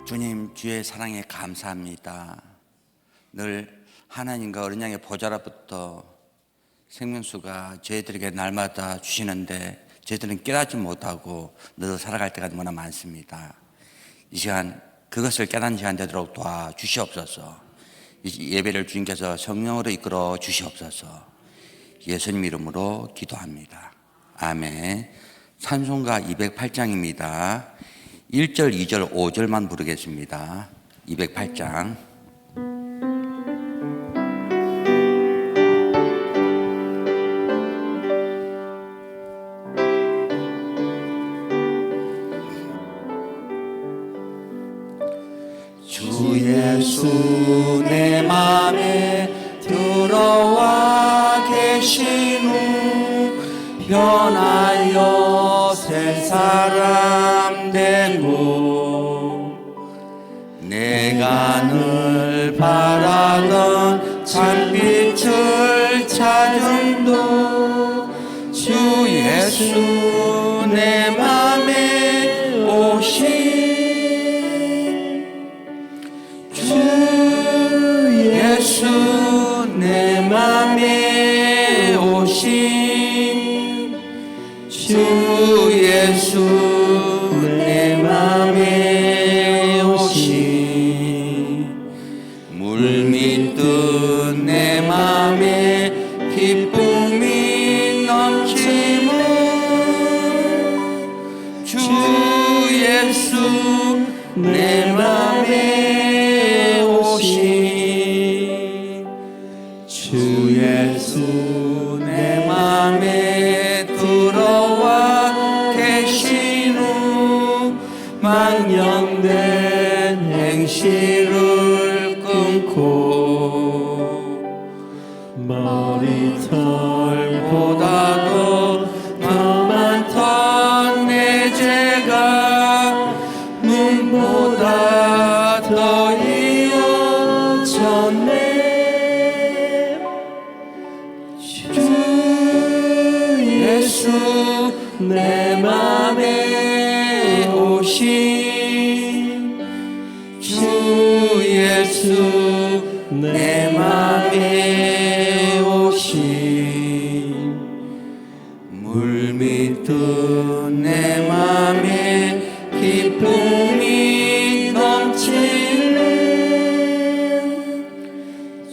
주님, 주의 사랑에 감사합니다. 늘 하나님과 어린 양의 보좌로부터 생명수가 저희들에게 날마다 주시는데 저희들은 깨닫지 못하고 늘 살아갈 때가 너무나 많습니다. 이 시간 그것을 깨닫는 시간 되도록 도와주시옵소서. 이 예배를 주님께서 성령으로 이끌어 주시옵소서. 예수님 이름으로 기도합니다. 아멘. 찬송가 208장입니다. 1절, 2절, 5절만 부르겠습니다. 208장. 주 예수 내 맘에 들어와 계신 후 변하여 새 사람 되고 내가 늘 바라던 찬빛을 찾음도 주 예수 내 맘에 오신 예수 내 맘에 오신 주 예수 내 맘에 오신 물밀듯 내 맘에 기쁨이 넘치는 주 예수 내 맘에 오신 주 예수 내 맘에 들어와 계신 후 망령된 행실을 끊고 머리털보다도 더 많던 내 죄가 눈보다 더 이어졌네. 예수 내 맘에 오신 주 예수 내 맘에 오신 물밀듯 내 맘에 기쁨이 넘치는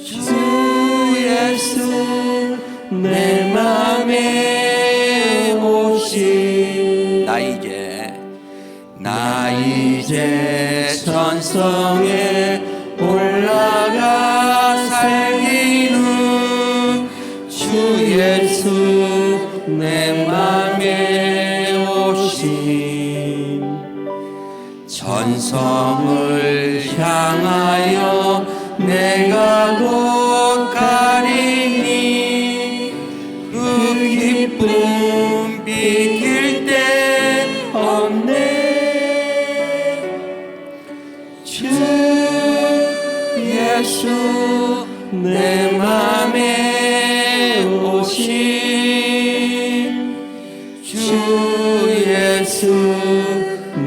주 예수 내 맘에 오신 나 이제 천성에 올라가 살기는 주 예수 내 맘에 오신 천성을 향하여 내가 곧 가리니 그 기쁨 비길 데 없네. 주 예수 내 맘에 오신 주 예수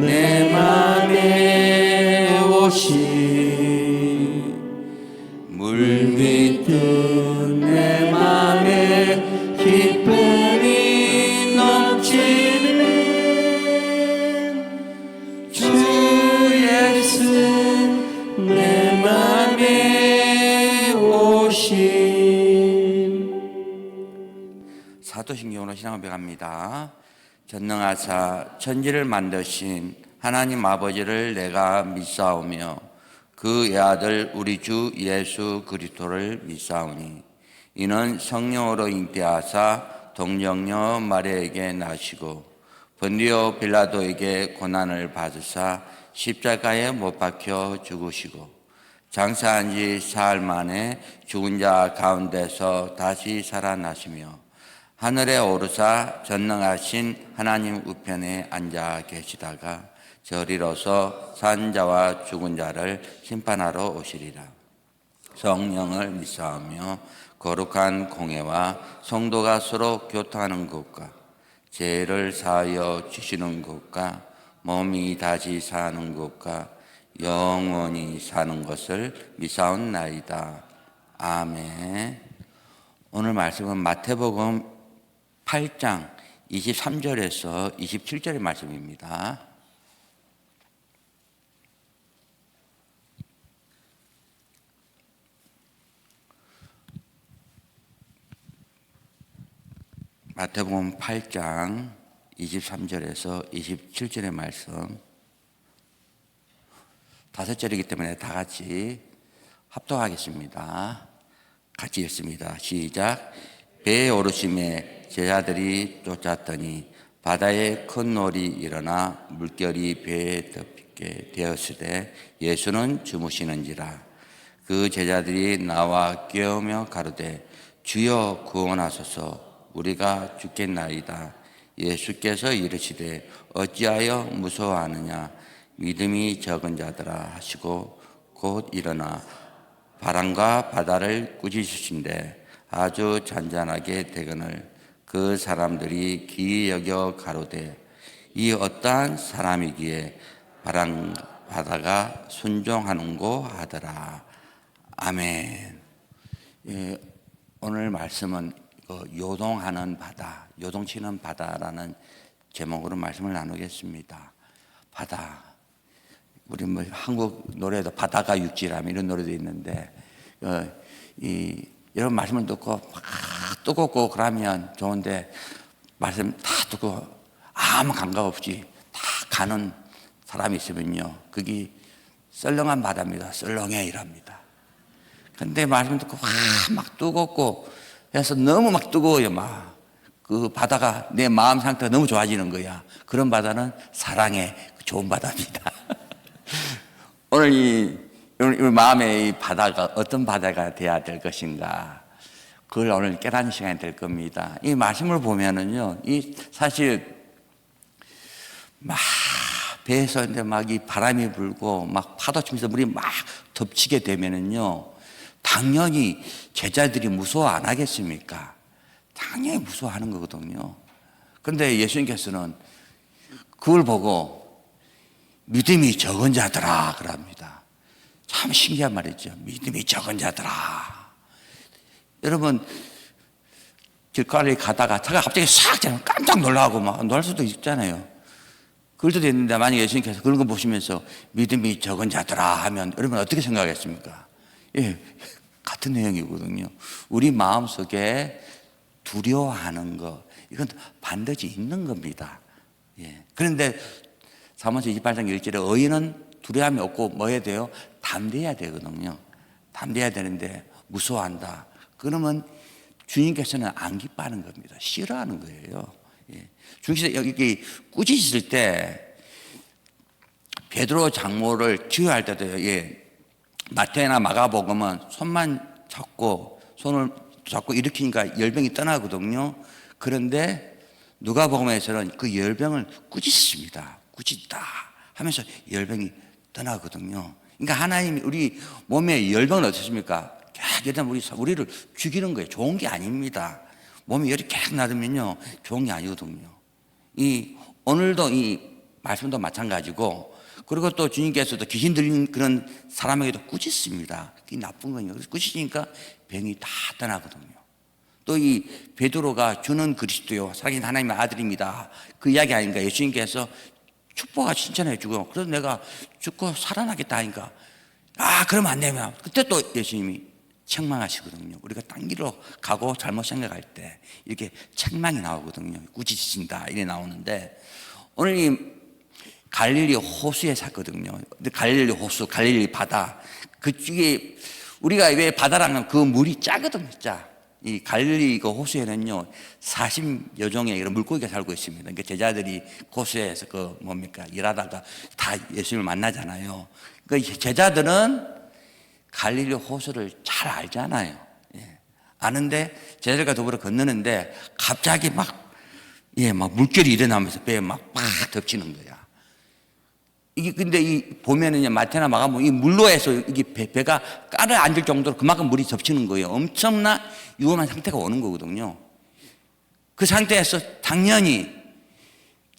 내 맘에 오신 물밀듯 내 맘에 기쁨이 넘치는 주 예수 내 맘에 오신. 사도신경으로 신앙을 배갑니다. 전능하사 천지를 만드신 하나님 아버지를 내가 믿사오며 그 외아들 우리 주 예수 그리스도를 믿사오니 이는 성령으로 잉태하사 동정녀 마리아에게 나시고 본디오 빌라도에게 고난을 받으사 십자가에 못 박혀 죽으시고 장사한 지 사흘 만에 죽은 자 가운데서 다시 살아나시며 하늘에 오르사 전능하신 하나님 우편에 앉아 계시다가 저리로서 산 자와 죽은 자를 심판하러 오시리라. 성령을 믿사오며 거룩한 공회와 성도가 서로 교통하는 것과 죄를 사하여 주시는 것과 몸이 다시 사는 것과 영원히 사는 것을 믿사옵나이다. 아멘. 오늘 말씀은 마태복음 8장 23절에서 27절의 말씀입니다. 마태복음 8장 23절에서 27절의 말씀, 5절이기 때문에 다 같이 합독하겠습니다. 같이 읽습니다. 시작. 배에 오르심에 제자들이 쫓았더니 바다에 큰 놀이 일어나 물결이 배에 덮게 되었으되 예수는 주무시는지라. 그 제자들이 나와 깨우며 가로되 주여 구원하소서, 우리가 죽겠나이다. 예수께서 이르시되 어찌하여 무서워하느냐, 믿음이 적은 자들아 하시고 곧 일어나 바람과 바다를 꾸짖으신데 아주 잔잔하게 되거늘 그 사람들이 기이 여겨 가로되 이 어떠한 사람이기에 바람 바다가 순종하는고 하더라. 아멘. 예, 오늘 말씀은 요동하는 바다, 요동치는 바다라는 제목으로 말씀을 나누겠습니다. 바다. 우리 뭐 한국 노래도 바다가 육지라며 이런 노래도 있는데, 이런 말씀을 듣고 막 뜨겁고 그러면 좋은데, 말씀 다 듣고 아무 감각 없이 다 가는 사람이 있으면요, 그게 썰렁한 바다입니다. 썰렁해 이랍니다. 근데 말씀 듣고 막 뜨겁고 해서 너무 막 뜨거워요. 막 그 바다가 내 마음 상태가 너무 좋아지는 거야. 그런 바다는 사랑의 좋은 바다입니다. 오늘 우리 마음의 이 바다가 어떤 바다가 돼야 될 것인가, 그걸 오늘 깨닫는 시간이 될 겁니다. 이 말씀을 보면은요, 이 사실 막 배에서 이제 막 이 바람이 불고 막 파도 치면서 물이 막 덮치게 되면은요, 당연히 제자들이 무서워 안 하겠습니까? 당연히 무서워하는 거거든요. 그런데 예수님께서는 그걸 보고 믿음이 적은 자들아 그럽니다. 참 신기한 말이죠. 믿음이 적은 자들아. 여러분, 길거리 가다가 차가 갑자기 싹 깜짝 놀라고 막 놀랄 수도 있잖아요. 그럴 수도 있는데, 만약 예수님께서 그런 거 보시면서 믿음이 적은 자들아 하면 여러분 어떻게 생각하겠습니까? 예, 같은 내용이거든요. 우리 마음속에 두려워하는 거, 이건 반드시 있는 겁니다. 예. 그런데 사무서 28장 1절에 의인은 두려움이 없고 뭐 해야 돼요? 담대해야 되거든요. 담대해야 되는데 무서워한다. 그러면 주님께서는 안 기뻐하는 겁니다. 싫어하는 거예요. 예. 주님께서 여기 꾸짖으실 때 베드로 장모를 치유할 때도, 예, 마태나 마가복음은 손만 손을 잡고 일으키니까 열병이 떠나거든요. 그런데 누가복음에서는 그 열병을 꾸짖습니다. 꾸짖다 하면서 열병이 떠나거든요. 그러니까 하나님이 우리 몸에 열병은 어떻습니까? 계속 우리를 죽이는 거예요. 좋은 게 아닙니다. 몸에 열이 계속 나면요, 좋은 게 아니거든요. 오늘도 이 말씀도 마찬가지고, 그리고 또 주님께서도 귀신 들린 그런 사람에게도 꾸짖습니다. 그게 나쁜 거예요. 그래서 꾸짖으니까 병이 다 떠나거든요. 또 이 베드로가 주는 그리스도요, 살아계신 하나님의 아들입니다, 그 이야기 아닌가. 예수님께서 축복하 칭찬해 주고, 그래서 내가 죽고 살아나겠다 하니까, 그러면 안 되면, 그때 또 예수님이 책망하시거든요. 우리가 딴 길로 가고 잘못 생각할 때 이렇게 책망이 나오거든요. 꾸짖으신다 이래 나오는데, 오늘 이 갈릴리 호수에 샀거든요. 갈릴리 호수, 갈릴리 바다, 그쪽에 우리가 왜 바다라는 그 물이 짜거든요. 이 갈릴리 그 호수에는요 40여 종의 이런 물고기가 살고 있습니다. 그러니까 제자들이 호수에서 일하다가 다 예수님을 만나잖아요. 그러니까 제자들은 갈릴리 호수를 잘 알잖아요. 예. 아는데 제자들과 더불어 건너는데 갑자기 막 물결이 일어나면서 배에 막 덮치는 거야. 이게 근데 보면은요, 마태나 마가복음 이 물로 해서 이게 배가 깔아앉을 정도로 그만큼 물이 덮치는 거예요. 엄청나 위험한 상태가 오는 거거든요. 그 상태에서 당연히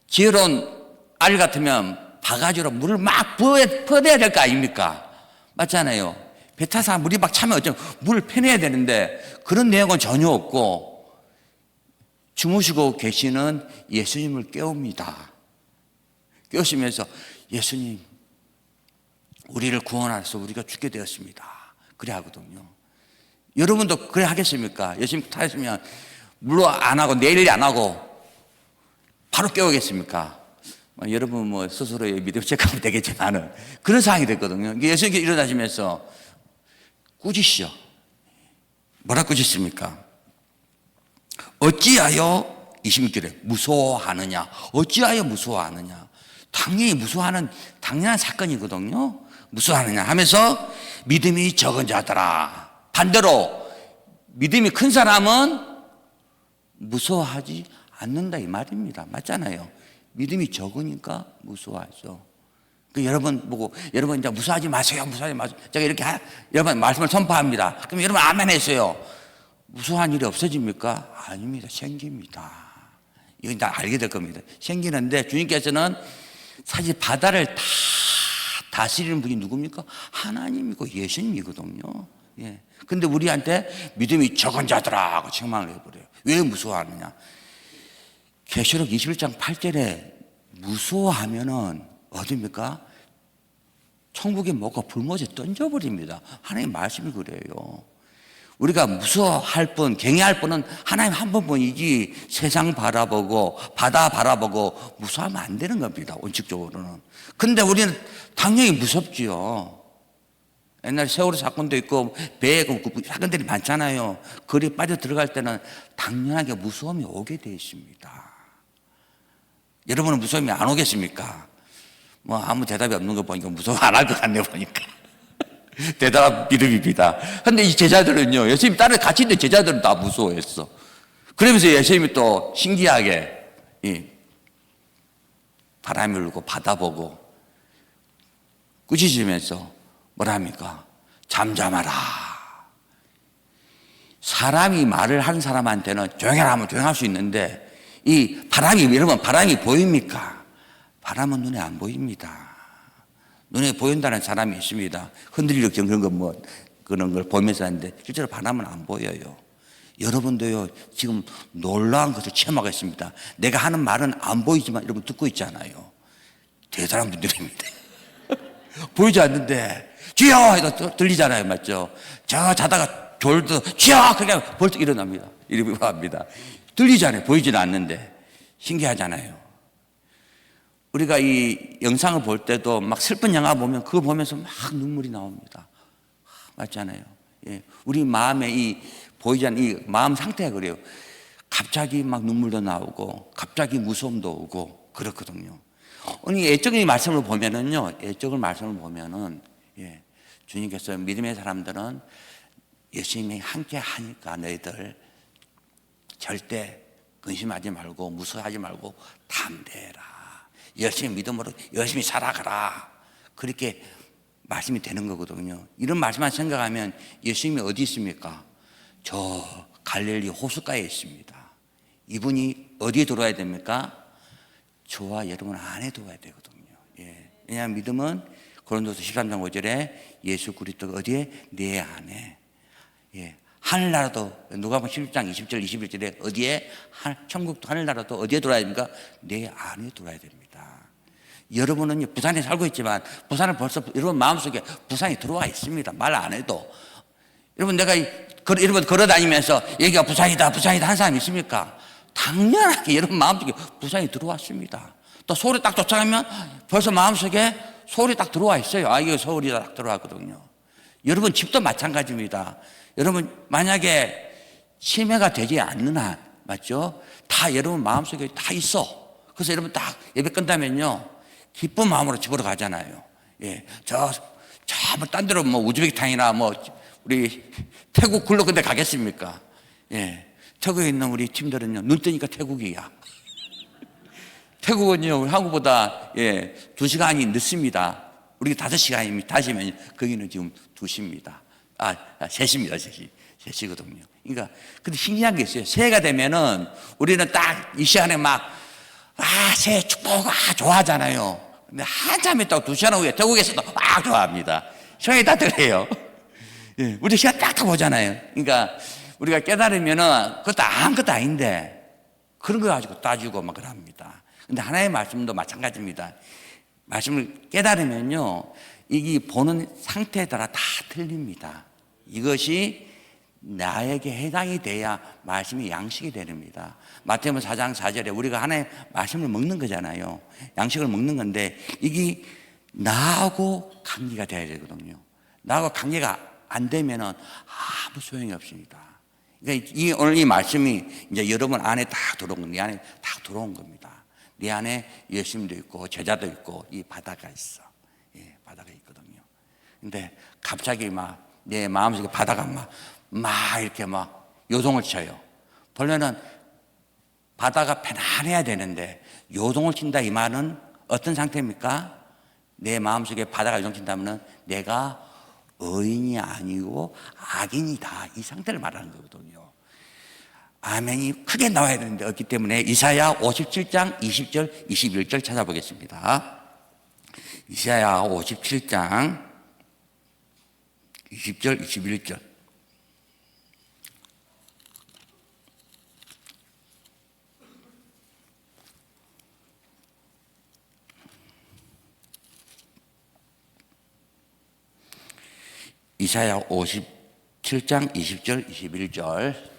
지혜로운 알 같으면 바가지로 물을 막 퍼내야 될 거 아닙니까? 맞잖아요. 배 타서 물이 막 차면 어쩌면 물을 퍼내야 되는데 그런 내용은 전혀 없고 주무시고 계시는 예수님을 깨웁니다. 깨우시면서 예수님, 우리를 구원하셔서 우리가 죽게 되었습니다. 그래 하거든요. 여러분도 그래 하겠습니까? 예수님 타시면 물로 안 하고 내일 안 하고 바로 깨우겠습니까? 여러분 뭐 스스로의 믿음 체크하면 되겠지만은 그런 상황이 됐거든요. 예수님께서 일어나시면서 꾸짖으시오. 뭐라 꾸짖습니까? 어찌하여 26절에 무서워하느냐? 어찌하여 무서워하느냐? 당연히 무서워하는 당연한 사건이거든요. 무서워하느냐 하면서 믿음이 적은 자들아. 반대로 믿음이 큰 사람은 무서워하지 않는다 이 말입니다. 맞잖아요. 믿음이 적으니까 무서워하죠. 여러분 보고 여러분 이제 무서워하지 마세요. 무서워하지 마세요. 제가 이렇게 여러분 말씀을 선포합니다. 그럼 여러분 아멘 했어요. 무서워한 일이 없어집니까? 아닙니다. 생깁니다. 이건 다 알게 될 겁니다. 생기는데 주님께서는 사실 바다를 다 다스리는 분이 누굽니까? 하나님이고 예수님이거든요. 예. 근데 우리한테 믿음이 적은 자들아 하고 책망을 해버려요. 왜 무서워하느냐? 계시록 21장 8절에 무서워하면은 어딥니까? 천국의 목과 불못에 던져버립니다. 하나님 말씀이 그래요. 우리가 무서워할 분, 경외할 분은 하나님 한 분뿐이지 세상 바라보고 바다 바라보고 무서워하면 안 되는 겁니다. 원칙적으로는. 근데 우리는 당연히 무섭지요. 옛날에 세월호 사건도 있고 배에 사건들이 많잖아요. 거리에 빠져 들어갈 때는 당연하게 무서움이 오게 되어 있습니다. 여러분은 무서움이 안 오겠습니까? 뭐 아무 대답이 없는 거 보니까 무서워 안 할 것 같네 보니까. 대단한 믿음입니다. 근데 이 제자들은요, 예수님 따라 같이 있는 제자들은 다 무서워했어. 그러면서 예수님이 또 신기하게 바람이 울고 바다 보고 꾸짖으면서 뭐라 합니까? 잠잠하라. 사람이 말을 하는 사람한테는 조용해라 하면 조용할 수 있는데 이 바람이, 여러분 바람이 보입니까? 바람은 눈에 안 보입니다. 눈에 보인다는 사람이 있습니다. 흔들리고 그런 걸 보면서 하는데 실제로 바람은 안 보여요. 여러분도요, 지금 놀라운 것을 체험하고 있습니다. 내가 하는 말은 안 보이지만 여러분 듣고 있잖아요. 대단한 분들입니다. 보이지 않는데 주여 해도 들리잖아요. 맞죠? 저 자다가 졸도 주여 그냥 벌떡 일어납니다. 이렇게 합니다. 들리잖아요. 보이지는 않는데. 신기하잖아요. 우리가 이 영상을 볼 때도 막 슬픈 영화 보면 그거 보면서 막 눈물이 나옵니다. 맞잖아요. 예. 우리 마음에 이 보이지 않는 이 마음 상태가 그래요. 갑자기 막 눈물도 나오고 갑자기 무서움도 오고 그렇거든요. 오늘 애적인 말씀을 보면은요, 애적인 말씀을 보면은 주님께서 믿음의 사람들은 예수님이 함께 하니까 너희들 절대 근심하지 말고 무서워하지 말고 담대해라. 열심히 믿음으로 열심히 살아가라. 그렇게 말씀이 되는 거거든요. 이런 말씀만 생각하면 예수님이 어디 있습니까? 저 갈릴리 호숫가에 있습니다. 이분이 어디에 들어와야 됩니까? 저와 여러분 안에 들어와야 되거든요. 예. 왜냐하면 믿음은 고린도서 13장 5절에 예수 그리스도가 어디에? 내 안에. 예. 하늘나라도 누가복음 11장 20절 21절에 어디에? 천국도 하늘나라도 어디에 들어와야 됩니까? 내 안에 들어와야 됩니다. 여러분은 부산에 살고 있지만 부산은 벌써 여러분 마음속에 부산이 들어와 있습니다. 말 안 해도. 여러분 내가 여러분 걸어다니면서 여기가 부산이다 부산이다 한 사람 있습니까? 당연하게 여러분 마음속에 부산이 들어왔습니다. 또 서울에 딱 도착하면 벌써 마음속에 서울이 딱 들어와 있어요. 아, 이거 서울이 딱 들어왔거든요. 여러분 집도 마찬가지입니다. 여러분 만약에 치매가 되지 않는 한, 맞죠? 다 여러분 마음속에 다 있어. 그래서 여러분 딱 예배 끝나면요, 기쁜 마음으로 집으로 가잖아요. 예, 딴 데로 뭐 우즈베키스탄이나 뭐 우리 태국 굴러 근데 가겠습니까? 예, 태국에 있는 우리 팀들은요, 눈 뜨니까 태국이야. 태국은요, 한국보다 2시간이 늦습니다. 우리 5시간입니다. 다시면 거기는 지금 2시입니다. 3시입니다. 3시거든요. 그러니까, 근데 신기한 게 있어요. 새해가 되면은 우리는 딱 이 시간에 막, 새해 축복, 좋아하잖아요. 근데 한참 있다가 2시간 후에 태국에서도 막 좋아합니다. 시간이 다 들어요. 예, 우리 시간 딱 보잖아요. 그러니까 우리가 깨달으면은 그것도 아무것도 아닌데 그런 거 가지고 따지고 막 그럽니다. 근데 하나님의 말씀도 마찬가지입니다. 말씀을 깨달으면요, 이게 보는 상태에 따라 다 틀립니다. 이것이 나에게 해당이 돼야 말씀이 양식이 됩니다. 마태복음 4장 4절에 우리가 하나님의 말씀을 먹는 거잖아요. 양식을 먹는 건데 이게 나하고 관계가 돼야 되거든요. 나하고 관계가 안 되면은 아무 소용이 없습니다. 그러니까 오늘 이 말씀이 이제 여러분 안에 딱 들어온 겁니다. 네 안에 딱 들어온 겁니다. 네 안에 예수님도 있고 제자도 있고 이 바다가 있어. 예, 바다가 있거든요. 근데 갑자기 막 내 마음속에 바다가 막 이렇게 막 요동을 쳐요. 본래는 바다가 편안해야 되는데 요동을 친다 이 말은 어떤 상태입니까? 내 마음속에 바다가 요동친다면 내가 의인이 아니고 악인이다 이 상태를 말하는 거거든요. 아멘이 크게 나와야 되는데 없기 때문에 이사야 57장 20절 21절 찾아보겠습니다. 이사야 57장 20절 21절 이사야 57장 20절 21절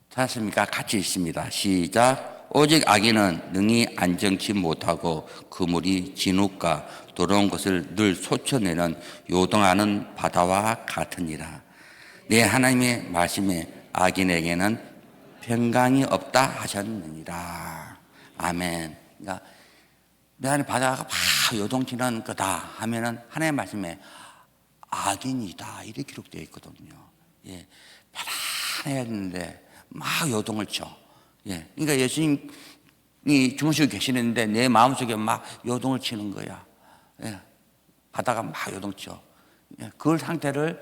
찾았습니까? 같이 있습니다. 시작. 오직 악인은 능히 안정치 못하고 그물이 진흙과 더러운 것을 늘 솟쳐내는 요동하는 바다와 같으니라. 내 하나님의 말씀에 악인에게는 평강이 없다 하셨느니라. 아멘. 그러니까 내 안에 바다가 막 요동치는 거다 하면은 하나님의 말씀에 악인이다 이렇게 기록되어 있거든요. 예, 편안해야 되는데 막 요동을 쳐. 예, 그러니까 예수님이 주무시고 계시는데 내 마음속에 막 요동을 치는 거야. 예, 바다가 막 요동쳐. 예, 그 상태를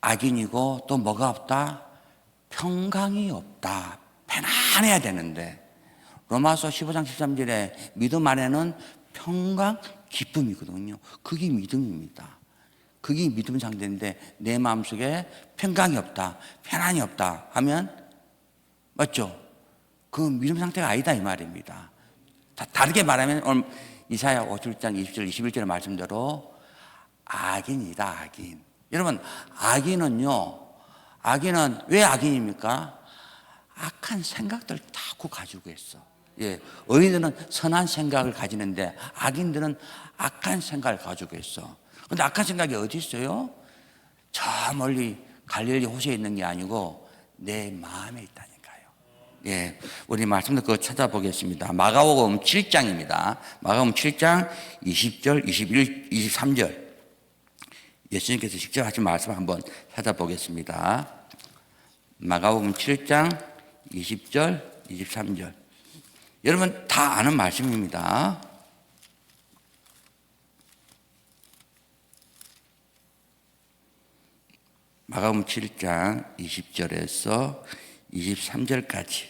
악인이고 또 뭐가 없다? 평강이 없다. 편안해야 되는데 로마서 15장 13절에 믿음 안에는 평강, 기쁨이거든요. 그게 믿음입니다. 그게 믿음 상태인데 내 마음속에 평강이 없다, 편안이 없다 하면 맞죠? 그 믿음 상태가 아니다 이 말입니다. 다르게 말하면 오늘 이사야 57장 20절 21절의 말씀대로 악인이다 악인. 여러분 악인은 왜 악인입니까? 악한 생각들 자꾸 가지고 있어. 예, 의인들은 선한 생각을 가지는데 악인들은 악한 생각을 가지고 있어. 근데 악한 생각이 어디 있어요? 저 멀리 갈릴리 호수에 있는 게 아니고 내 마음에 있다니까요. 예, 우리 말씀도 그거 찾아보겠습니다. 마가복음 7장입니다. 마가복음 7장 20절, 21, 23절. 예수님께서 직접 하신 말씀 한번 찾아보겠습니다. 마가복음 7장 20절, 23절. 여러분 다 아는 말씀입니다. 마가복음 7장 20절에서 23절까지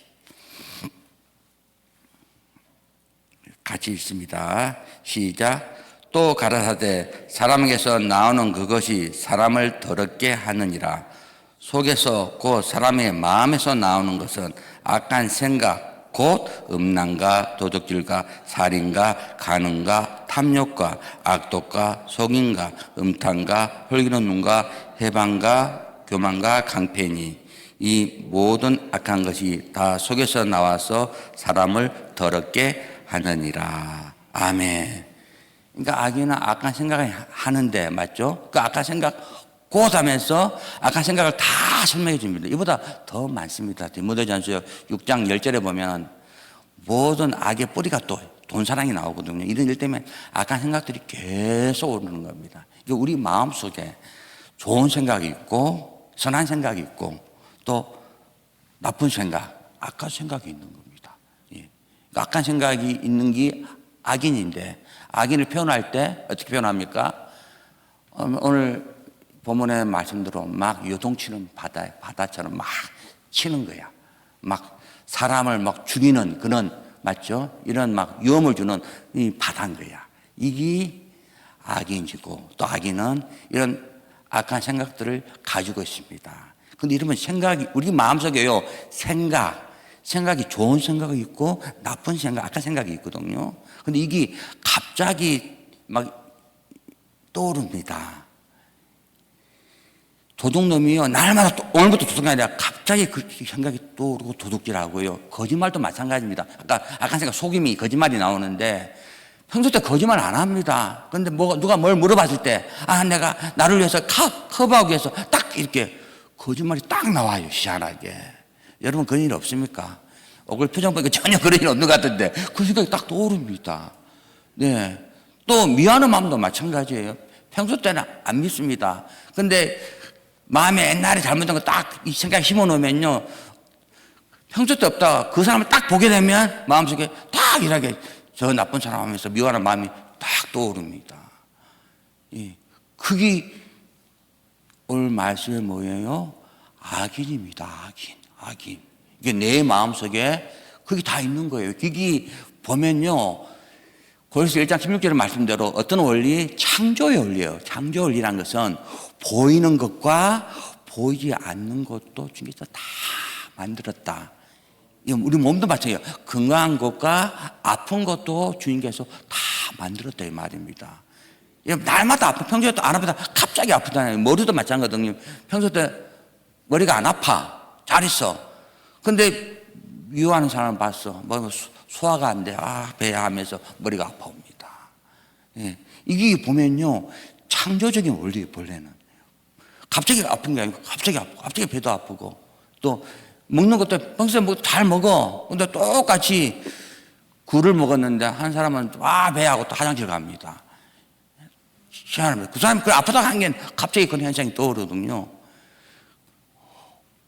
같이 읽습니다. 시작. 또 가라사대 사람에게서 나오는 그것이 사람을 더럽게 하느니라. 속에서 곧 사람의 마음에서 나오는 것은 악한 생각 곧 음란과 도둑질과 살인과 간음과 탐욕과 악독과 속임과 음탕과 홀기는 눈과 해방과 교만과 강패니 이 모든 악한 것이 다 속에서 나와서 사람을 더럽게 하느니라. 아멘. 그러니까 악인은 악한 생각을 하는데 맞죠? 그 악한 생각 곧 하면서 악한 생각을 다 설명해 줍니다. 이보다 더 많습니다. 디모데전서 6장 10절에 보면 모든 악의 뿌리가 또 돈사랑이 나오거든요. 이런 일 때문에 악한 생각들이 계속 오르는 겁니다. 우리 마음속에 좋은 생각이 있고 선한 생각이 있고 또 나쁜 생각, 악한 생각이 있는 겁니다. 예. 악한 생각이 있는 게 악인인데 악인을 표현할 때 어떻게 표현합니까? 오늘 본문의 말씀대로 막 요동치는 바다처럼 막 치는 거야. 막 사람을 막 죽이는 그런, 맞죠? 이런 막 위험을 주는 이 바다인 거야. 이게 악인이고, 또 악인은 이런 악한 생각들을 가지고 있습니다. 근데 이러면 생각이, 우리 마음속에요, 생각이 좋은 생각이 있고, 나쁜 생각, 악한 생각이 있거든요. 근데 이게 갑자기 막 떠오릅니다. 도둑놈이요, 날마다 오늘부터 도둑이 아니라 갑자기 그 생각이 떠오르고 도둑질하고요. 거짓말도 마찬가지입니다. 아까 악한 생각, 속임이, 거짓말이 나오는데 평소 때 거짓말 안 합니다. 근데 누가 뭘 물어봤을 때, 내가 나를 위해서 커버하기 위해서 딱 이렇게 거짓말이 딱 나와요, 희한하게. 여러분, 그런 일 없습니까? 얼굴 표정 보니까 전혀 그런 일 없는 것 같은데, 그 생각이 딱 떠오릅니다. 네. 또 미워하는 마음도 마찬가지예요. 평소 때는 안 믿습니다. 근데 마음에 옛날에 잘못한 거 딱 이 생각에 심어놓으면요, 평소 때 없다가 그 사람을 딱 보게 되면 마음속에 딱 이렇게 저 나쁜 사람 하면서 미워하는 마음이 딱 떠오릅니다. 그게 오늘 말씀이 뭐예요? 악인입니다. 악인. 이게 내 마음속에 그게 다 있는 거예요. 그게 보면요, 고린도서 1장 16절의 말씀대로 어떤 원리? 창조의 원리예요. 창조 원리란 것은 보이는 것과 보이지 않는 것도 주님께서 다 만들었다. 우리 몸도 마찬가지예요. 건강한 것과 아픈 것도 주님께서 다 만들었다 이 말입니다. 날마다 아프, 평소에 또 안 아프다 갑자기 아프잖아요. 머리도 마찬가지거든요. 평소 때 머리가 안 아파, 잘 있어. 근데 미워하는 사람을 봤어. 소화가 안 돼, 배야 하면서 머리가 아파옵니다. 이게 보면요, 창조적인 원리예요. 본래는 갑자기 아픈 게 아니고 갑자기 아프고, 갑자기 배도 아프고, 또 먹는 것도 평소에 잘 먹어. 근데 똑같이 굴을 먹었는데 한 사람은 배하고 또 화장실 갑니다. 희한합니다. 그 사람이 아프다고 한 게 갑자기 그런 현상이 떠오르거든요.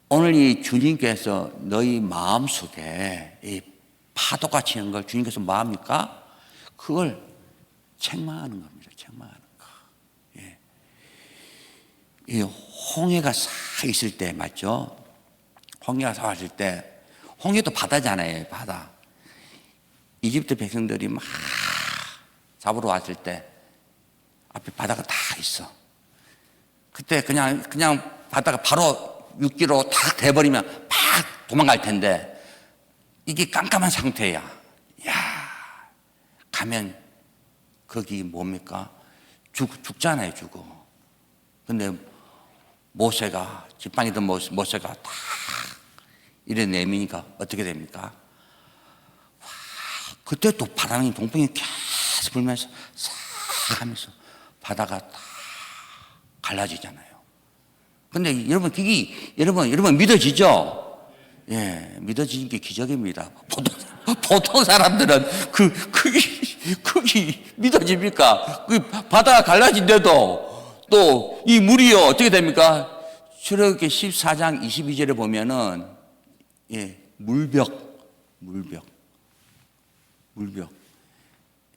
오늘 이 주님께서 너희 마음속에 이 파도가 치는 걸 주님께서 뭐 합니까? 그걸 책망하는 겁니다. 책망하는 거. 이 홍해가 싹 있을 때, 맞죠? 홍해가 싹 왔을 때, 홍해도 바다잖아요. 바다. 이집트 백성들이 막 잡으러 왔을 때 앞에 바다가 다 있어. 그때 그냥 바다가 바로 육지로 탁 돼버리면 팍 도망갈 텐데, 이게 깜깜한 상태야. 가면 거기 뭡니까? 죽잖아요, 죽어. 근데 모세가, 지팡이든 모세가 다 이래 내미니까 어떻게 됩니까? 그때 또 바람이, 동풍이 계속 불면서 싹 하면서 바다가 다 갈라지잖아요. 근데 여러분, 그게, 여러분 믿어지죠? 믿어지는 게 기적입니다. 보통 사람들은 그게 믿어집니까? 그 바다가 갈라진데도 또 이 물이요, 어떻게 됩니까? 출애굽기 14장 22절에 보면은, 물벽.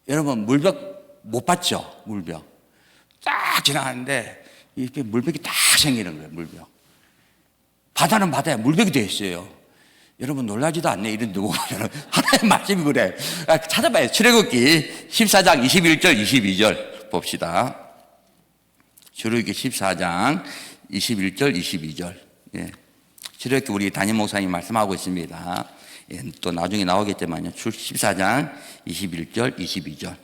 여러분, 물벽 못 봤죠? 물벽. 딱 지나가는데, 이렇게 물벽이 딱 생기는 거예요, 물벽. 바다는 바다에 물벽이 되어 있어요. 여러분, 놀라지도 않네, 이런 데 보면. 하나의 말씀이 그래. 찾아봐요. 출애굽기 14장 21절, 22절 봅시다. 출애굽기 14장 21절, 22절. 출애굽기 우리 담임 목사님 말씀하고 있습니다. 또 나중에 나오겠지만요. 14장 21절, 22절.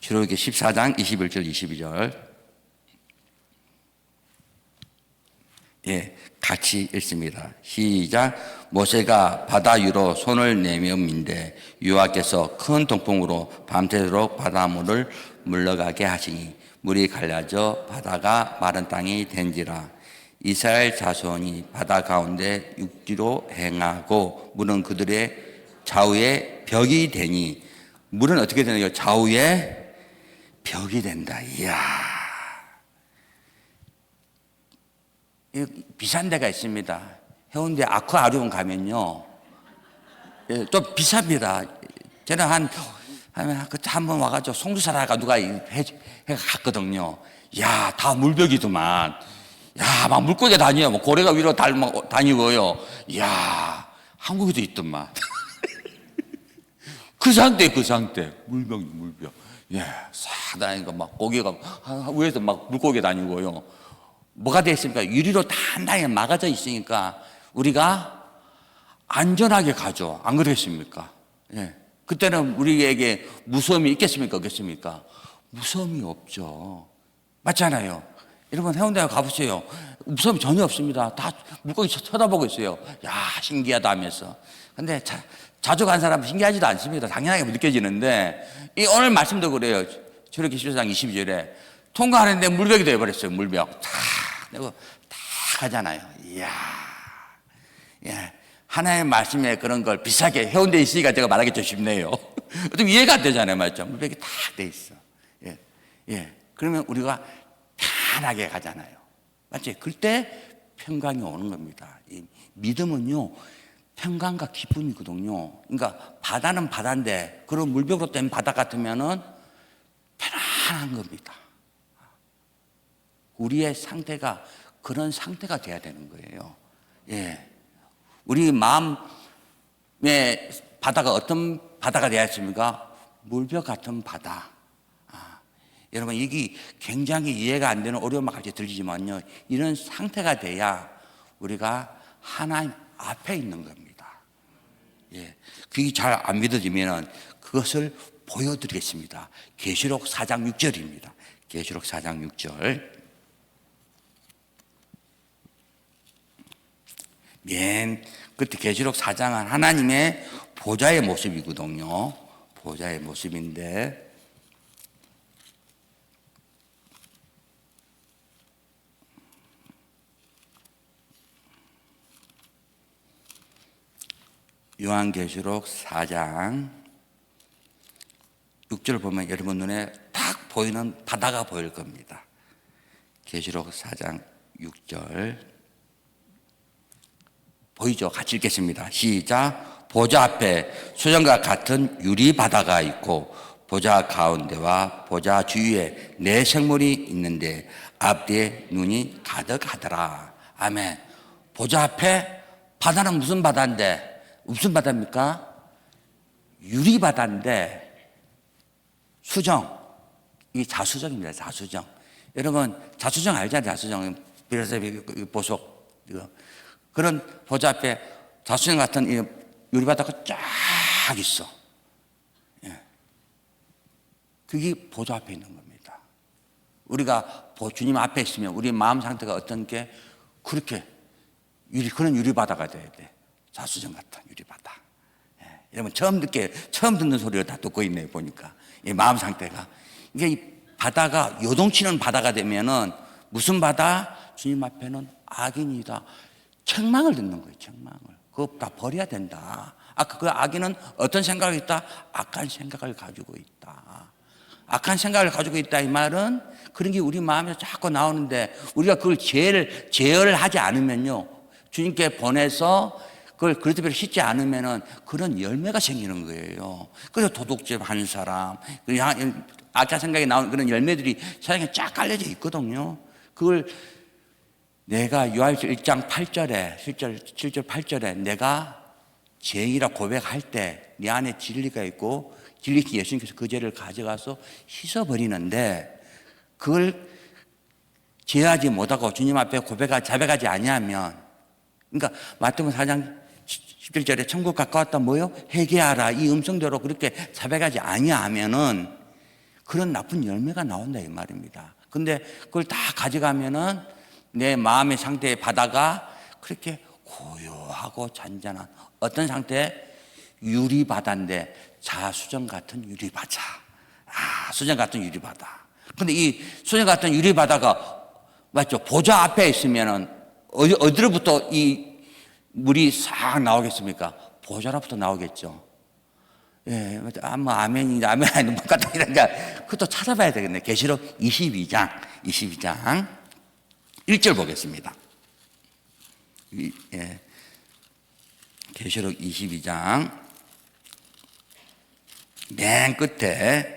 출애굽기 14장 21절, 22절. 같이 읽습니다. 시작. 모세가 바다 위로 손을 내밀어 민대 여호와께서 큰 동풍으로 밤새도록 바닷물을 물러가게 하시니 물이 갈라져 바다가 마른 땅이 된지라. 이스라엘 자손이 바다 가운데 육지로 행하고 물은 그들의 좌우에 벽이 되니. 물은 어떻게 되나요? 좌우에 벽이 된다. 이야, 비싼 데가 있습니다. 해운대 아쿠아리움 가면요, 좀 비쌉니다. 저는 한번 와가지고 송두사라가 누가 해 갔거든요. 야, 다 물벽이더만. 야, 막 물고기 다녀요. 뭐 고래가 위로 다니고요. 야, 한국에도 있더만. 그 상태, 그 상태. 물벽. 예, 싹 다니니까 막 고기가 위에서 막 물고기 다니고요. 뭐가 돼 있습니까? 유리로 단단히 막아져 있으니까 우리가 안전하게 가죠. 안 그렇습니까? 예. 그때는 우리에게 무서움이 있겠습니까? 없겠습니까? 무서움이 없죠. 맞잖아요. 여러분 해운대 가보세요. 무서움이 전혀 없습니다. 다 물고기 쳐다보고 있어요. 야, 신기하다 하면서. 근데 자주 간 사람은 신기하지도 않습니다. 당연하게 느껴지는데 오늘 말씀도 그래요. 출애굽기 12장 22절에 통과하는데 물벽이 되어버렸어요. 물벽. 탁 내고 탁 가잖아요. 이야, 예. 하나님의 말씀에 그런 걸 비싸게 해운대에 있으니까 제가 말하기 좀 쉽네요. 좀 이해가 안 되잖아요. 맞죠? 물벽이 탁 돼 있어. 예. 예. 그러면 우리가 편하게 가잖아요. 맞지? 그때 평강이 오는 겁니다. 이 믿음은요, 평강과 기쁨이거든요. 그러니까 바다는 바다인데 그런 물벽으로 된 바다 같으면은 편안한 겁니다. 우리의 상태가 그런 상태가 돼야 되는 거예요. 예. 우리 마음의 바다가 어떤 바다가 되어야 했습니까? 물벽 같은 바다. 여러분, 이게 굉장히 이해가 안 되는 어려움만 같이 들리지만요, 이런 상태가 돼야 우리가 하나님 앞에 있는 겁니다. 예. 그게 잘 안 믿어지면 그것을 보여드리겠습니다. 계시록 4장 6절입니다. 계시록 4장 6절. 맨 끝에 계시록 4장은 하나님의 보좌의 모습이거든요. 보좌의 모습인데, 요한계시록 4장 6절 보면 여러분 눈에 딱 보이는 바다가 보일 겁니다. 계시록 4장 6절 보이죠? 같이 읽겠습니다. 시작. 보좌 앞에 수정과 같은 유리 바다가 있고 보좌 가운데와 보좌 주위에 네 생물이 있는데 앞뒤에 눈이 가득하더라. 아멘. 보좌 앞에 바다는 무슨 바다인데? 무슨 바다입니까? 유리 바다인데 수정, 이 자수정입니다. 자수정. 여러분 자수정 알잖아요. 자수정. 그래서 보석 이거. 그런 보좌 앞에 자수정 같은 이 유리 바다가 쫙 있어. 예. 그게 보좌 앞에 있는 겁니다. 우리가 주님 앞에 있으면 우리 마음 상태가 어떤 게 그렇게 그런 유리 바다가 돼야 돼. 자수정 같은 유리바다. 예, 여러분 처음 듣는 소리를 다 듣고 있네요. 보니까 이 마음 상태가 이게 이 바다가 요동치는 바다가 되면은 무슨 바다? 주님 앞에는 악인이다. 책망을 듣는 거예요. 책망을. 그거 다 버려야 된다. 그 악인은 어떤 생각이 있다? 악한 생각을 가지고 있다. 악한 생각을 가지고 있다 이 말은 그런 게 우리 마음에서 자꾸 나오는데 우리가 그걸 제어를 하지 않으면요, 주님께 보내서 그걸 그릇대로 씻지 않으면은 그런 열매가 생기는 거예요. 그래서 도둑질 하는 사람, 악한 생각이 나오는 그런 열매들이 세상에 쫙 깔려져 있거든요. 그걸 내가 요한일서 1장 8절에 7절 8절에 내가 죄인이라 고백할 때 네 안에 진리가 있고 진리신 예수님께서 그 죄를 가져가서 씻어버리는데 그걸 제어하지 못하고 주님 앞에 자백하지 아니하면, 그러니까 마태복음 4장 11절에 천국 가까웠다 뭐요? 회개하라 이 음성대로 그렇게 자백하지 아니하면은 그런 나쁜 열매가 나온다 이 말입니다. 근데 그걸 다 가져가면은 내 마음의 상태의 바다가 그렇게 고요하고 잔잔한 어떤 상태? 유리바다인데 자수정 같은 유리바다. 수정 같은 유리바다. 근데 이 수정 같은 유리바다가 맞죠? 보좌 앞에 있으면은 어디로부터 이 물이 싹 나오겠습니까? 보좌로부터 나오겠죠. 예, 아멘이 아멘 못 같다 이러니까 그것도 찾아봐야 되겠네. 계시록 22장 1절 보겠습니다. 예, 계시록 22장 맨 끝에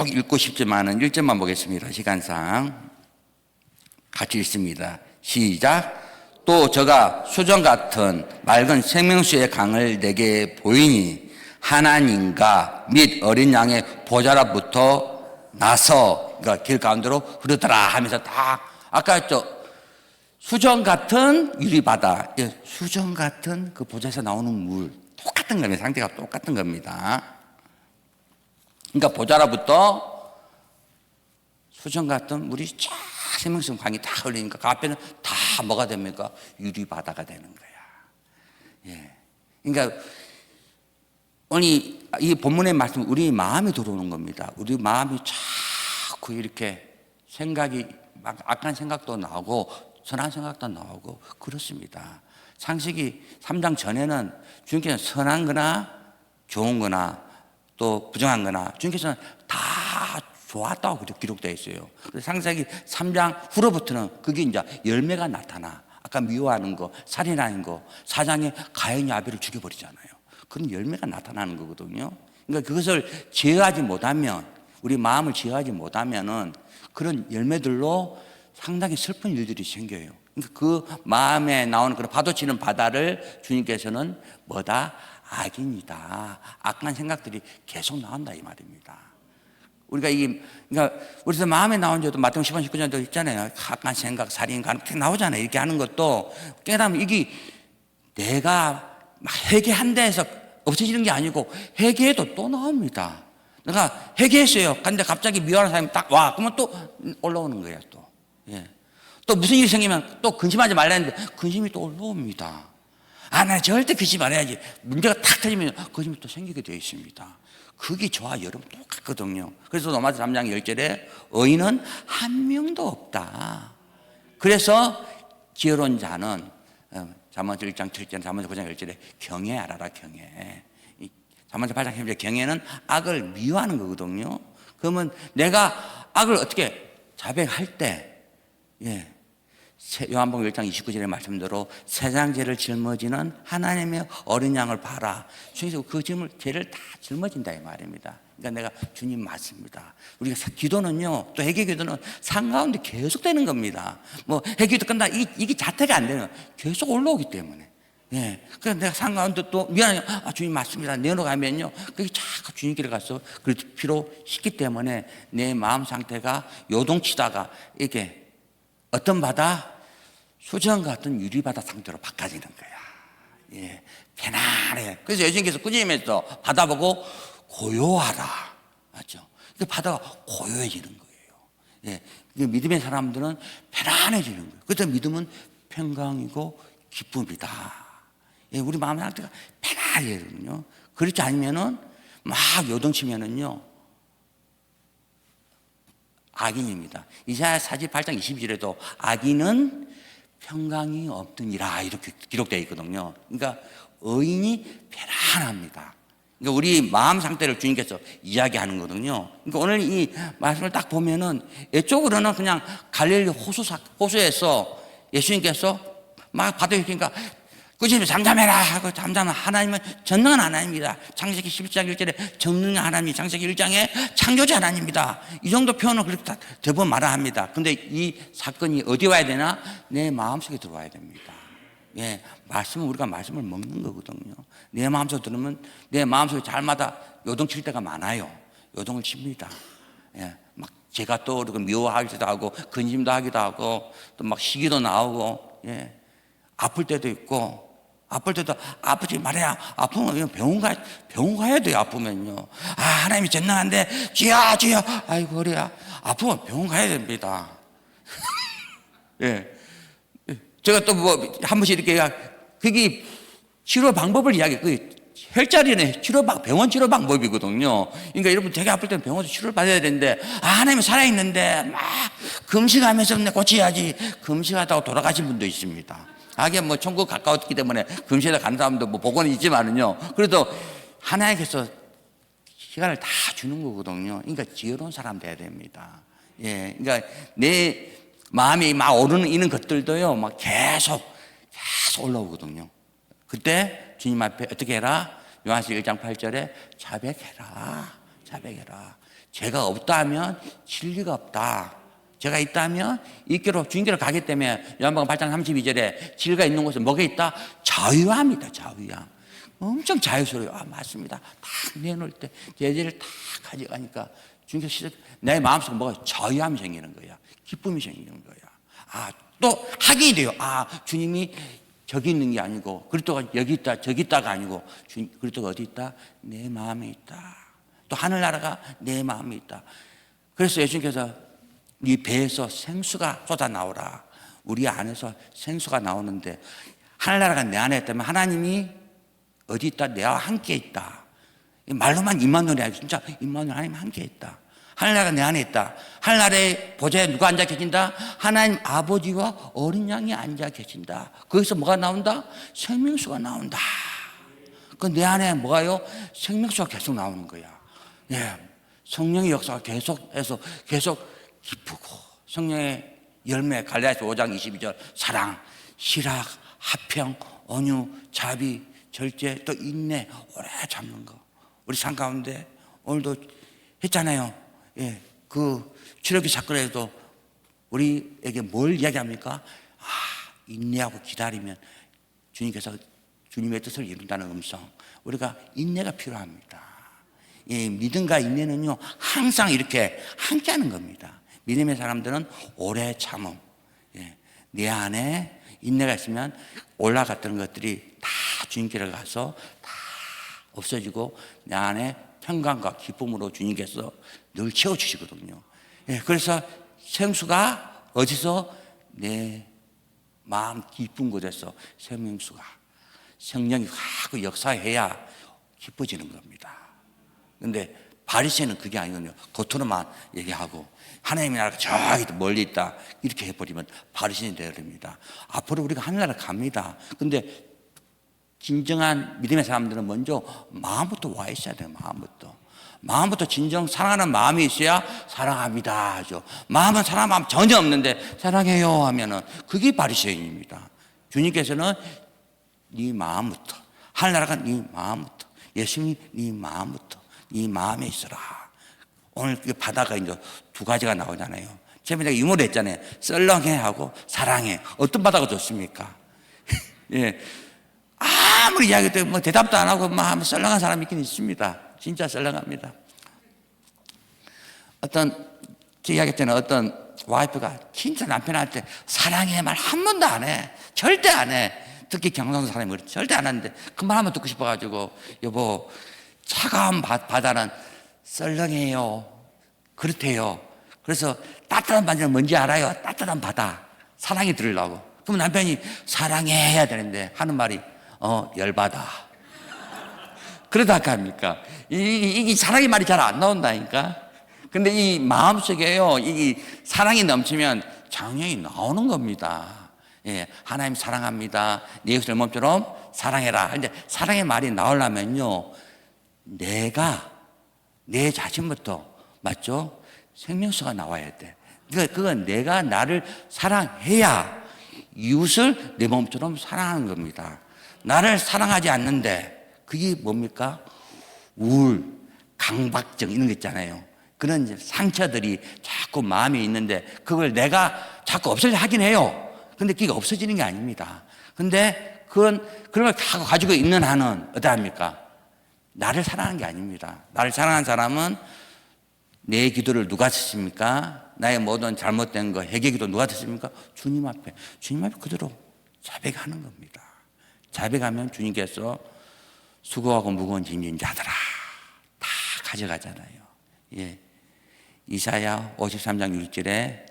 읽고 싶지만은 1절만 보겠습니다. 시간상. 같이 읽습니다. 시작. 또 저가 수정 같은 맑은 생명수의 강을 내게 보이니 하나님과 및 어린 양의 보좌로부터 나서, 그러니까 길 가운데로 흐르더라 하면서 다 아까 했죠. 수정 같은 유리바다, 수정 같은 그 보좌에서 나오는 물 똑같은 겁니다. 상태가 똑같은 겁니다. 그러니까 보좌로부터 수정 같은 물이 쫙 생명성 강이 다 흘리니까 그 앞에는 다 뭐가 됩니까? 유리바다가 되는 거야. 예. 그러니까 오늘 이 본문의 말씀, 우리 마음이 들어오는 겁니다. 우리 마음이 자꾸 이렇게 생각이 막 악한 생각도 나오고 선한 생각도 나오고 그렇습니다. 창세기 3장 전에는 주님께서는 선한 거나 좋은 거나 또 부정한 거나 주님께서는 다 좋았다고 기록되어 있어요. 창세기 3장 후로부터는 그게 이제 열매가 나타나. 아까 미워하는 거, 살인하는 거, 4장에 가인이 아벨을 죽여버리잖아요. 그런 열매가 나타나는 거거든요. 그러니까 그것을 제어하지 못하면, 우리 마음을 제어하지 못하면은 그런 열매들로 상당히 슬픈 일들이 생겨요. 그러니까 그 마음에 나오는 그런 파도치는 바다를 주님께서는 뭐다? 악인이다. 악한 생각들이 계속 나온다 이 말입니다. 우리가 그러니까 우리서 마음에 나온 적도 마태복음 10장 19장도 있잖아요. 악한 생각, 살인, 간혹 나오잖아요. 이렇게 하는 것도 깨달으면 이게 내가 회개한다 해서 없어지는 게 아니고 회개해도 또 나옵니다. 내가 회개했어요. 근데 갑자기 미워하는 사람이 딱 와. 그러면 또 올라오는 거예요. 또. 예. 또 무슨 일이 생기면 또 근심하지 말라 했는데 근심이 또 올라옵니다. 나 절대 근심 안 해야지. 문제가 탁 터지면 근심이 또 생기게 되어 있습니다. 그게 저와 여러분 똑같거든요. 그래서 로마서 3장 10절에 의인은 한 명도 없다. 그래서 지혜로운 자는 잠언서 1장 7절, 잠언서 9장 10절에 경외하라 경외. 잠언서 8장 10절에 경외는 악을 미워하는 거거든요. 그러면 내가 악을 어떻게 자백할 때, 요한복음 1장 29절의 말씀대로 세상 죄를 짊어지는 하나님의 어린 양을 봐라. 주님께서 그 죄를 다 짊어진다 이 말입니다. 그러니까 내가 주님 맞습니다. 우리가 기도는요, 또 회개 기도는 산 가운데 계속 되는 겁니다. 뭐 회개 기도 끝나 이게 자태가 안 되면 계속 올라오기 때문에. 그래서 내가 산 가운데 또 미안해요. 주님 맞습니다. 내려가면요, 그게 자꾸 주님께로 가서 그 피로 씻기 때문에 내 마음 상태가 요동치다가 이게 어떤 바다? 수정 같은 유리바다 상태로 바꿔지는 거야. 편안해. 그래서 예수님께서 꾸짖으면서 바다 보고 고요하라. 맞죠? 그 바다가 고요해지는 거예요. 믿음의 사람들은 편안해지는 거예요. 그래서 믿음은 평강이고 기쁨이다. 우리 마음 상태가 편안해야 되거든요. 그렇지 않으면은 막 요동치면은요, 악인입니다. 이사야 48장 22절에도 악인은 평강이 없느니라 이렇게 기록되어 있거든요. 그러니까 의인이 편안합니다. 그러니까 우리 마음 상태를 주님께서 이야기하는 거거든요. 그러니까 오늘 이 말씀을 딱 보면은 이쪽으로는 그냥 갈릴리 호수에서 예수님께서 막 바다에 있으니까 꾸짖으면서 잠잠해라 하고 잠잠한 하나님은 전능한 하나님입니다. 창세기 11장 1절에 전능한 하나님, 창세기 1장에 창조자 하나님입니다. 이 정도 표현을 그렇게 다 대부분 말합니다. 근데 이 사건이 어디 와야 되나? 내 마음속에 들어와야 됩니다. 말씀은 우리가 말씀을 먹는 거거든요. 내 마음속에 들으면 내 마음속에 잘마다 요동칠 때가 많아요. 요동을 칩니다. 막 제가 떠오르고 미워하기도 하고 근심도 하기도 하고 또 막 시기도 나오고 아플 때도 있고, 아플 때도 아프지 말아야. 아프면 병원 가야 돼요. 아프면요. 하나님이 전능한데 주여 주여, 아이고 그래야. 아프면 병원 가야 됩니다. 제가 또 뭐 한 번씩 이렇게 그게 치료 방법을 그 혈자리는 병원 치료 방법이거든요. 그러니까 여러분 되게 아플 때는 병원에서 치료를 받아야 되는데, 하나님이 살아있는데 막 금식하면서 고쳐야지. 금식하다고 돌아가신 분도 있습니다. 하긴 뭐 천국 가까웠기 때문에 금식에 가는 사람도 뭐 복원이 있지만은요, 그래도 하나님께서 시간을 다 주는 거거든요. 그러니까 지혜로운 사람 돼야 됩니다. 그러니까 내 마음이 막 오르는 것들도요, 막 계속 올라오거든요. 그때 주님 앞에 어떻게 해라? 요한서 1장 8절에 자백해라. 제가 없다 하면 진리가 없다. 제가 있다 하면 있기로 주님께로 가기 때문에 요한복음 8장 32절에 진리가 있는 곳에 뭐가 있다? 자유함이다. 자유함. 엄청 자유스러워요. 아, 맞습니다. 딱 내놓을 때 제재를 다 가져가니까 주님께서 내 마음속에 뭐가 자유함이 생기는 거야. 기쁨이 생기는 거야. 아, 또 확인이 돼요. 아, 주님이 저기 있는 게 아니고 그리스도가 여기 있다 저기 있다가 아니고 그리스도가 어디 있다? 내 마음에 있다. 또 하늘나라가 내 마음에 있다. 그래서 예수님께서 네 배에서 생수가 쏟아나오라. 우리 안에서 생수가 나오는데 하늘나라가 내 안에 있다면 하나님이 어디 있다? 내와 함께 있다. 말로만 임마누엘이 아니고 진짜 임마누엘 하나님 함께 있다. 하늘나라가 내 안에 있다. 하늘나라의 보좌에 누가 앉아 계신다? 하나님 아버지와 어린 양이 앉아 계신다. 거기서 뭐가 나온다? 생명수가 나온다. 그 내 안에 뭐가요? 생명수가 계속 나오는 거야. 예, 성령의 역사가 계속해서 계속 기쁘고 성령의 열매 갈라디아서 5장 22절 사랑, 실학, 화평, 온유, 자비, 절제, 또 인내, 오래 참는 거. 우리 삶 가운데 오늘도 했잖아요. 예, 그 출애굽기 사건에도 우리에게 뭘 이야기합니까? 아, 인내하고 기다리면 주님께서 주님의 뜻을 이룬다는 음성. 우리가 인내가 필요합니다. 예, 믿음과 인내는요 항상 이렇게 함께하는 겁니다. 믿음의 사람들은 오래 참음. 예, 내 안에 인내가 있으면 올라갔던 것들이 다 주님께로 가서 다 없어지고 내 안에 평강과 기쁨으로 주님께서 늘 채워주시거든요. 예, 그래서 생수가 어디서? 내 마음 깊은 곳에서 생명수가 성령이 하고 역사해야 기뻐지는 겁니다. 근데 바리새인은 그게 아니거든요. 겉으로만 얘기하고 하나님의 나라가 저기 멀리 있다 이렇게 해버리면 바리새인이 되어야 됩니다. 앞으로 우리가 하늘나라 갑니다. 근데 진정한 믿음의 사람들은 먼저 마음부터 와 있어야 돼요. 마음부터 진정 사랑하는 마음이 있어야 사랑합니다 하죠. 마음은 사랑하는 마음 전혀 없는데 사랑해요 하면은 그게 바리새인입니다. 주님께서는 네 마음부터, 하늘나라가 네 마음부터, 예수님이 네 마음부터, 네 마음에 있어라. 오늘 그 바다가 이제 두 가지가 나오잖아요. 제가 내가 유머를 했잖아요. 썰렁해 하고 사랑해. 어떤 바다가 좋습니까? 예. 아무리 이야기해도 뭐 대답도 안 하고 막 썰렁한 사람이 있긴 있습니다. 진짜 썰렁합니다. 제 이야기했잖아요. 어떤 와이프가 진짜 남편한테 사랑해 말 한 번도 안 해. 절대 안 해. 특히 경상도 사람이 그렇지. 절대 안 하는데 그 말 한번 듣고 싶어가지고 여보 차가운 바다는 썰렁해요. 그렇대요. 그래서 따뜻한 바다는 뭔지 알아요? 따뜻한 바다. 사랑이 들으려고. 그럼 남편이 사랑해 해야 되는데 하는 말이 열받아. 그러다 합니까? 이 사랑의 말이 잘 안 나온다니까. 근데 이 마음속에요, 이 사랑이 넘치면 장령이 나오는 겁니다. 예, 하나님 사랑합니다. 네 이웃을 몸처럼 사랑해라. 근데 사랑의 말이 나오려면요, 내가 내 자신부터 맞죠? 생명수가 나와야 돼. 그건 내가 나를 사랑해야 이웃을 내 몸처럼 사랑하는 겁니다. 나를 사랑하지 않는데 그게 뭡니까? 우울, 강박증 이런 거 있잖아요. 그런 상처들이 자꾸 마음에 있는데 그걸 내가 자꾸 없애려 하긴 해요. 근데 그게 없어지는 게 아닙니다. 근데 그런 걸 다 가지고 있는 한은 어떠합니까? 나를 사랑하는 게 아닙니다. 나를 사랑하는 사람은 내 기도를 누가 듣습니까? 나의 모든 잘못된 거 회개기도 누가 듣습니까? 주님 앞에 그대로 자백하는 겁니다. 자백하면 주님께서 수고하고 무거운 짐진 자들아 다 가져가잖아요. 예. 이사야 53장 6절에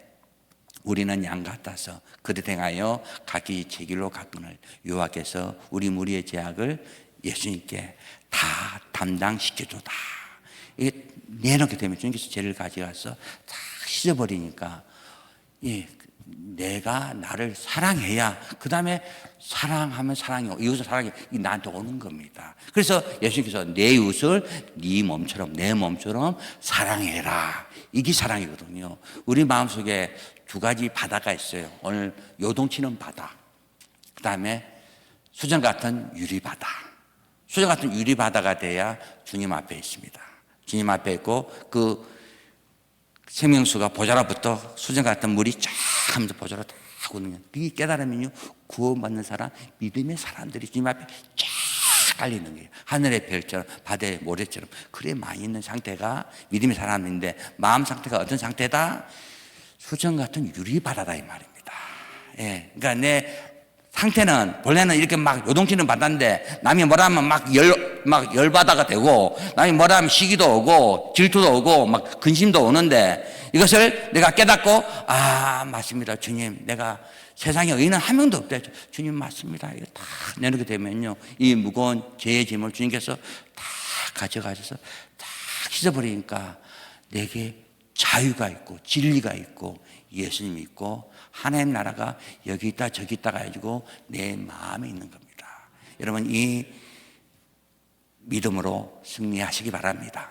우리는 양 같아서 그릇 행하여 각기 제 길로 갔거늘 여호와께서 우리 무리의 죄악을 예수님께 다 담당시켜줘다. 이게 내놓게 되면 주님께서 죄를 가져가서 다 씻어버리니까 예, 내가 나를 사랑해야 그 다음에 사랑하면 사랑이 이웃을 사랑해 이 나한테 오는 겁니다. 그래서 예수님께서 내 이웃을 네 몸처럼 내 몸처럼 사랑해라. 이게 사랑이거든요. 우리 마음속에 두 가지 바다가 있어요. 오늘 요동치는 바다, 그 다음에 수정 같은 유리바다. 수정 같은 유리바다가 돼야 주님 앞에 있습니다. 주님 앞에 있고 그 생명수가 보좌로부터 수정 같은 물이 쫙 하면서 보좌로 다 오는 그게 깨달으면요 구원받는 사람 믿음의 사람들이 주님 앞에 쫙 깔리는 거예요. 하늘의 별처럼 바다의 모래처럼 그래 많이 있는 상태가 믿음의 사람인데 마음 상태가 어떤 상태다? 수정 같은 유리바다다 이 말입니다. 예, 그러니까 내 상태는 본래는 이렇게 막 요동치는 바다인데 남이 뭐라 하면 막 열바다가 되고 남이 뭐라 하면 시기도 오고 질투도 오고 막 근심도 오는데 이것을 내가 깨닫고 맞습니다 주님 내가 세상에 의인은 한 명도 없대 주님 맞습니다 이거 다 내놓게 되면요 이 무거운 죄의 짐을 주님께서 다 가져가셔서 다 씻어버리니까 내게 자유가 있고 진리가 있고 예수님이 있고 하나님 나라가 여기 있다 저기 있다 가지고 내 마음에 있는 겁니다. 여러분 이 믿음으로 승리하시기 바랍니다.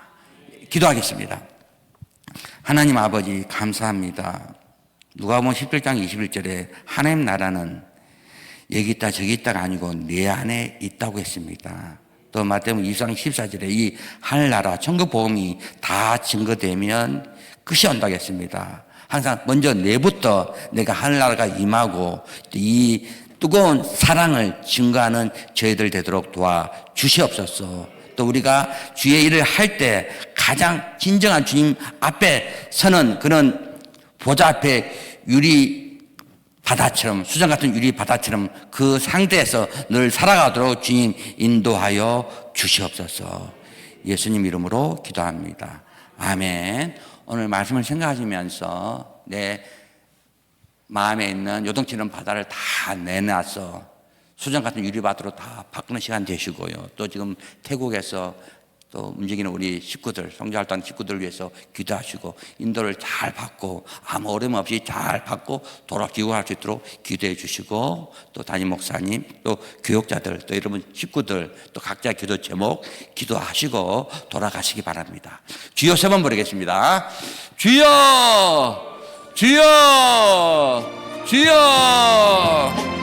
기도하겠습니다. 하나님 아버지 감사합니다. 누가복음 17장 21절에 하나님 나라는 여기 있다 저기 있다가 아니고 내 안에 있다고 했습니다. 또 마태복음 23장 14절에 이 하늘나라 천국 복음이 다 증거되면 끝이 온다고 했습니다. 항상 먼저 내부터 내가 하늘나라가 임하고 이 뜨거운 사랑을 증거하는 저희들 되도록 도와 주시옵소서. 또 우리가 주의 일을 할 때 가장 진정한 주님 앞에 서는 그런 보좌 앞에 유리 바다처럼 수정 같은 유리 바다처럼 그 상태에서 늘 살아가도록 주님 인도하여 주시옵소서. 예수님 이름으로 기도합니다. 아멘. 오늘 말씀을 생각하시면서 내 마음에 있는 요동치는 바다를 다 내놔서 수정 같은 유리바다로 다 바꾸는 시간 되시고요. 또 지금 태국에서 또 움직이는 우리 식구들, 성교활동 식구들을 위해서 기도하시고 인도를 잘 받고 아무 어려움 없이 잘 받고 돌아귀국할 수 있도록 기도해 주시고 또 담임 목사님 또 교육자들 또 여러분 식구들 또 각자 기도 제목 기도하시고 돌아가시기 바랍니다. 주여 3번 부르겠습니다. 주여 주여 주여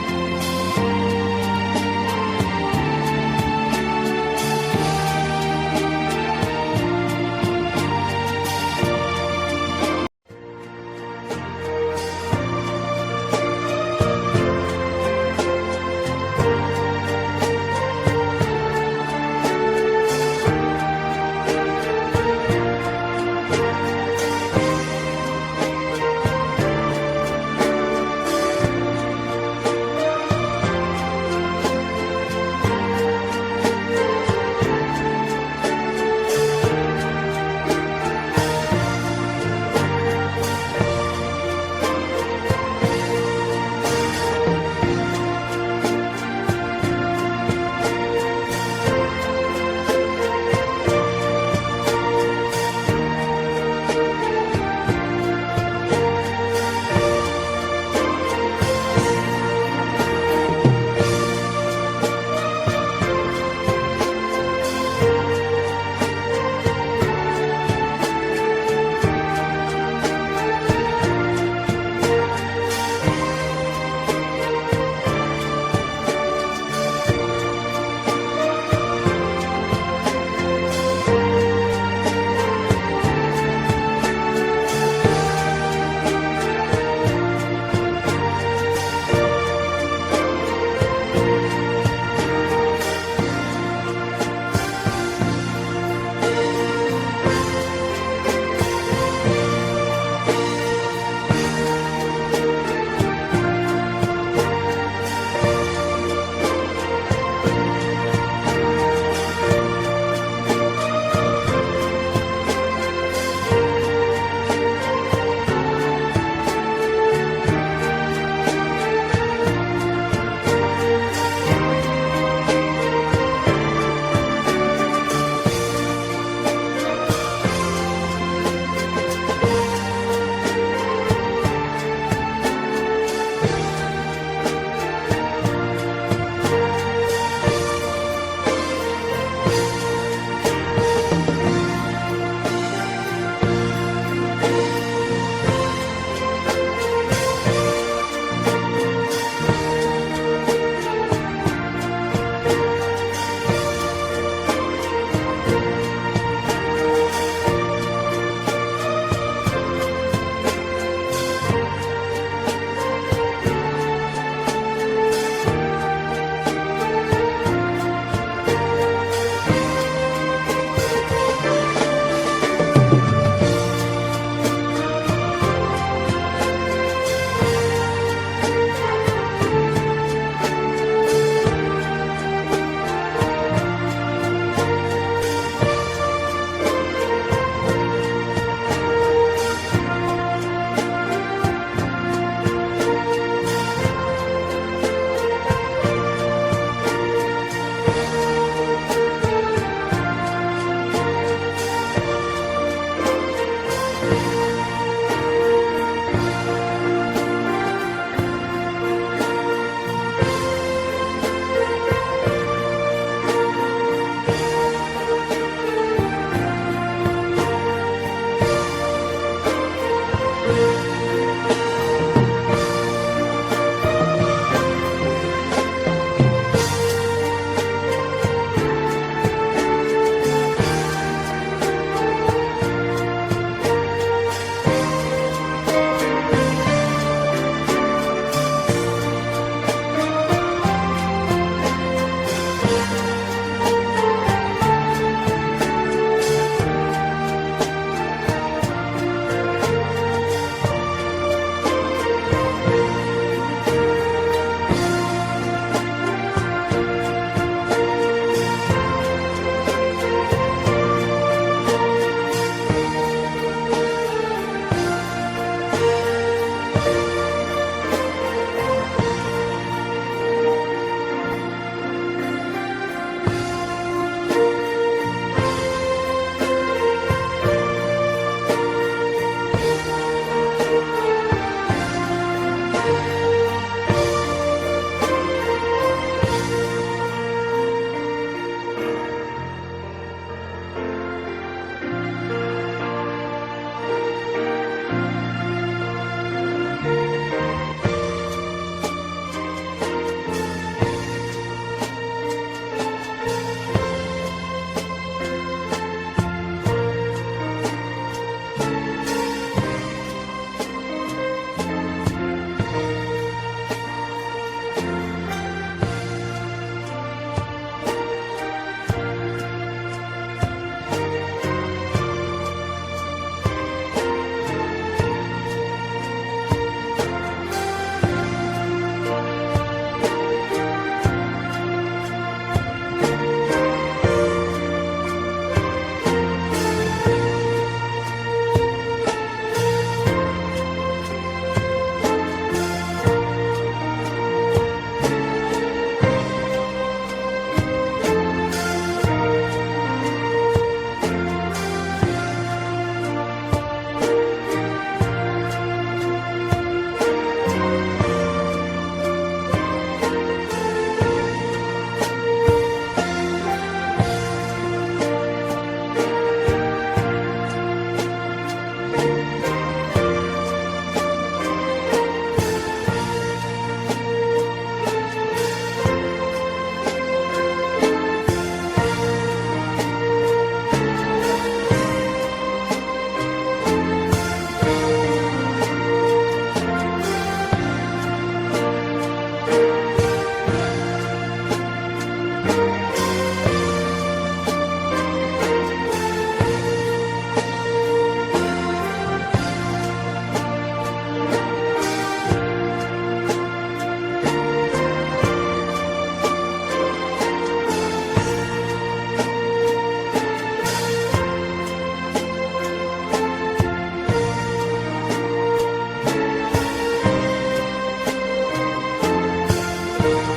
네.